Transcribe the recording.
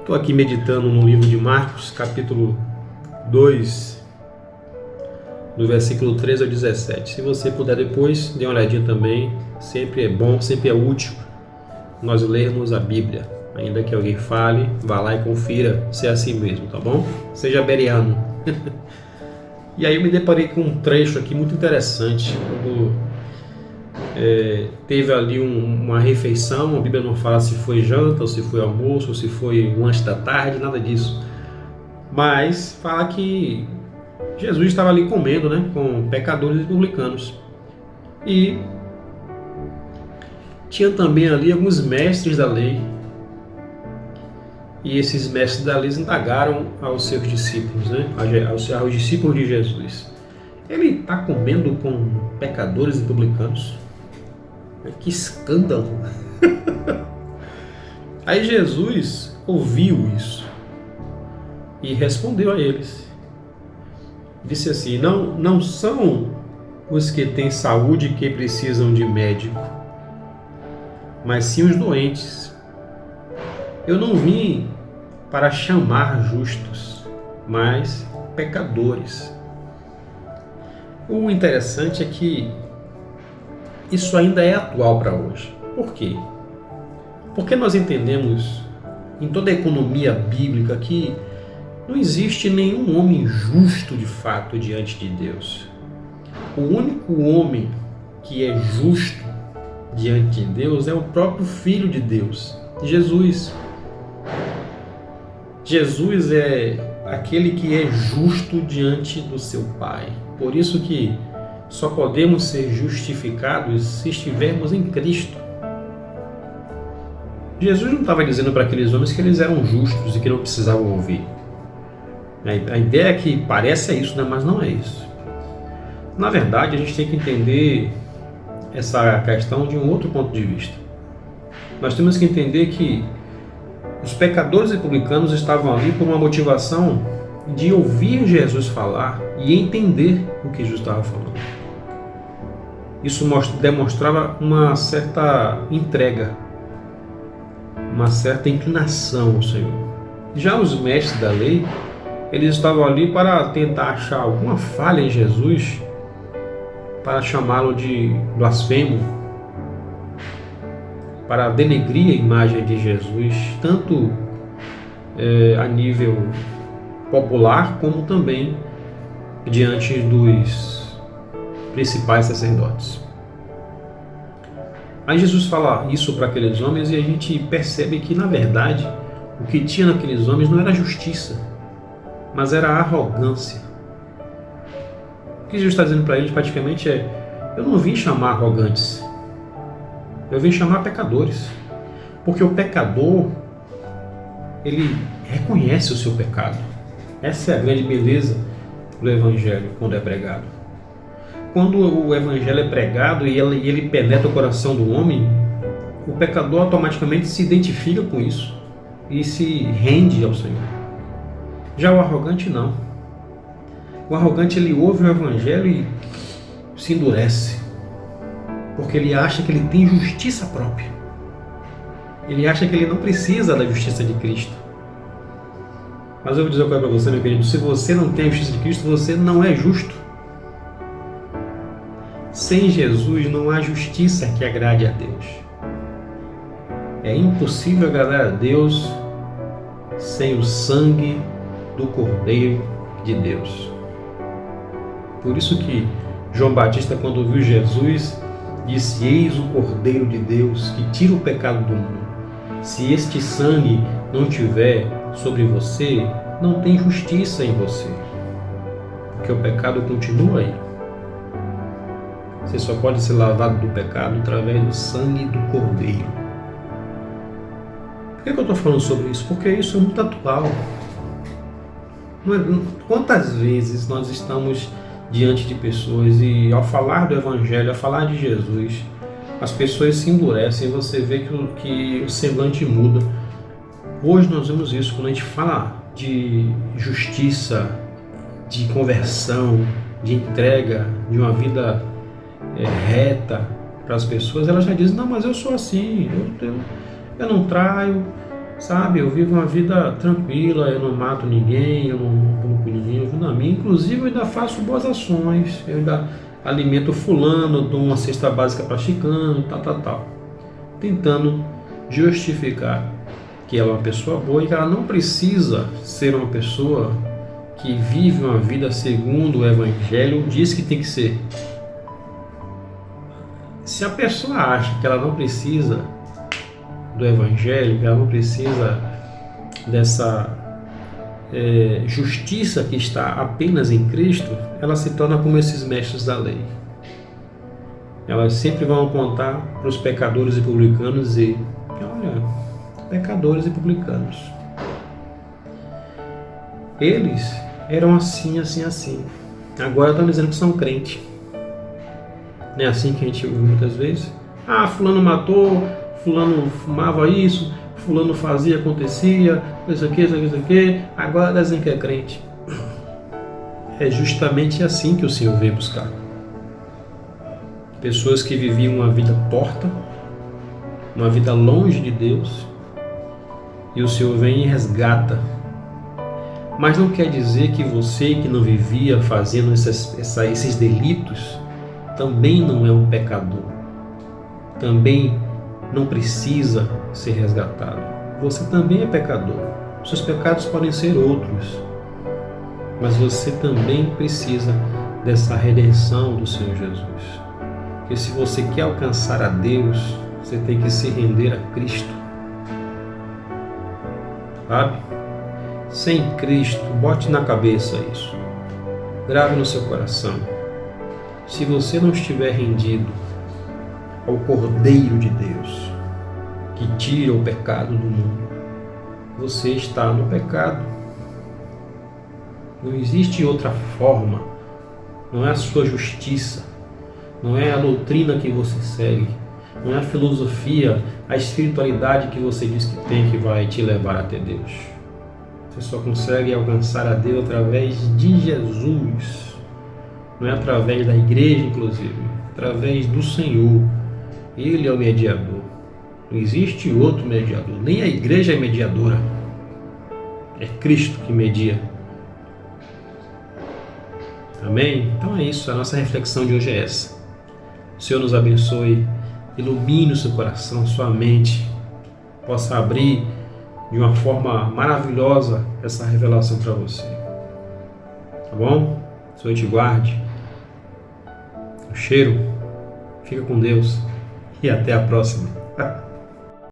Estou aqui meditando no livro de Marcos, capítulo 2, do versículo 13 ao 17. Se você puder depois, dê uma olhadinha também. Sempre é bom, sempre é útil nós lermos a Bíblia. Ainda que alguém fale, vá lá e confira se é assim mesmo, tá bom? Seja beriano. E aí eu me deparei com um trecho aqui muito interessante, quando teve ali uma refeição. A Bíblia não fala se foi janta, ou se foi almoço, ou se foi lanche da tarde, nada disso. Mas fala que Jesus estava ali comendo, né, com pecadores e publicanos. E tinha também ali alguns mestres da lei. E esses mestres da lei indagaram aos seus discípulos, né, aos discípulos de Jesus: ele está comendo com pecadores e publicanos? Que escândalo! Aí Jesus ouviu isso e respondeu a eles. Disse assim: não são os que têm saúde que precisam de médico, mas sim os doentes. Eu não vim para chamar justos, mas pecadores. O interessante é que isso ainda é atual para hoje. Por quê? Porque nós entendemos em toda a economia bíblica que não existe nenhum homem justo de fato diante de Deus. O único homem que é justo diante de Deus é o próprio Filho de Deus, Jesus. Jesus é aquele que é justo diante do seu Pai. Por isso que só podemos ser justificados se estivermos em Cristo. Jesus não estava dizendo para aqueles homens que eles eram justos e que não precisavam ouvir. A ideia é que parece isso, né? Mas não é isso. Na verdade, a gente tem que entender essa questão de um outro ponto de vista. Nós temos que entender que os pecadores e publicanos estavam ali por uma motivação de ouvir Jesus falar e entender o que Jesus estava falando. Isso demonstrava uma certa entrega, uma certa inclinação ao Senhor. Já os mestres da lei, eles estavam ali para tentar achar alguma falha em Jesus, para chamá-lo de blasfemo, para denegrir a imagem de Jesus, tanto a nível popular, como também diante dos principais sacerdotes. Aí Jesus fala isso para aqueles homens e a gente percebe que, na verdade, o que tinha naqueles homens não era justiça, mas era arrogância. O que Jesus está dizendo para eles praticamente é: eu não vim chamar arrogantes, eu vim chamar pecadores. Porque o pecador, ele reconhece o seu pecado. Essa é a grande beleza do Evangelho quando é pregado. Quando o Evangelho é pregado e ele penetra o coração do homem, o pecador automaticamente se identifica com isso e se rende ao Senhor. Já o arrogante não. O arrogante, ele ouve o Evangelho e se endurece, porque ele acha que ele tem justiça própria. Ele acha que ele não precisa da justiça de Cristo. Mas eu vou dizer uma coisa para você, meu querido: se você não tem a justiça de Cristo, você não é justo. Sem Jesus não há justiça que agrade a Deus. É impossível agradar a Deus sem o sangue do Cordeiro de Deus. Por isso que João Batista, quando viu Jesus, disse: eis o Cordeiro de Deus que tira o pecado do mundo. Se este sangue não tiver sobre você, não tem justiça em você, porque o pecado continua aí. Você só pode ser lavado do pecado através do sangue do Cordeiro. Por que eu estou falando sobre isso? Porque isso é muito atual. Quantas vezes nós estamos diante de pessoas e, ao falar do Evangelho, ao falar de Jesus, as pessoas se endurecem e você vê que o semblante muda. Hoje nós vemos isso quando a gente fala de justiça, de conversão, de entrega, de uma vida reta para as pessoas. Elas já dizem: não, mas eu sou assim, eu não traio, Sabe, eu vivo uma vida tranquila, eu não mato ninguém, eu não roubo com ninguém, eu ajudo a mim. Inclusive, eu ainda faço boas ações, eu ainda alimento fulano, dou uma cesta básica para chicano, tal. Tentando justificar que ela é uma pessoa boa e que ela não precisa ser uma pessoa que vive uma vida segundo o Evangelho diz que tem que ser. Se a pessoa acha que ela não precisa do Evangelho, que ela não precisa dessa justiça que está apenas em Cristo, ela se torna como esses mestres da lei. Elas sempre vão apontar para os pecadores e publicanos e olha, pecadores e publicanos. Eles eram assim. Agora estão dizendo que são crentes. Não é assim que a gente ouve muitas vezes? Ah, fulano matou, fulano fumava isso, fulano fazia, acontecia, isso aqui, agora dizem que é crente. É justamente assim que o Senhor veio buscar. Pessoas que viviam uma vida torta, uma vida longe de Deus, e o Senhor vem e resgata. Mas não quer dizer que você que não vivia fazendo esses delitos também não é um pecador, também não precisa ser resgatado. Você também é pecador. Seus pecados podem ser outros, mas você também precisa dessa redenção do Senhor Jesus. Porque se você quer alcançar a Deus, você tem que se render a Cristo. Sabe? Sem Cristo, bote na cabeça isso. Grave no seu coração. Se você não estiver rendido ao Cordeiro de Deus, que tira o pecado do mundo, você está no pecado. Não existe outra forma. Não é a sua justiça, não é a doutrina que você segue, não é a filosofia, a espiritualidade que você diz que tem que vai te levar até Deus. Você só consegue alcançar a Deus através de Jesus. Não é através da igreja, inclusive, através do Senhor. Ele é o mediador. Não existe outro mediador. Nem a igreja é mediadora. É Cristo que media. Amém? Então é isso. A nossa reflexão de hoje é essa. O Senhor nos abençoe. Ilumine o seu coração, sua mente. Possa abrir de uma forma maravilhosa essa revelação para você. Tá bom? O Senhor te guarde. O cheiro. Fica com Deus. E até a próxima.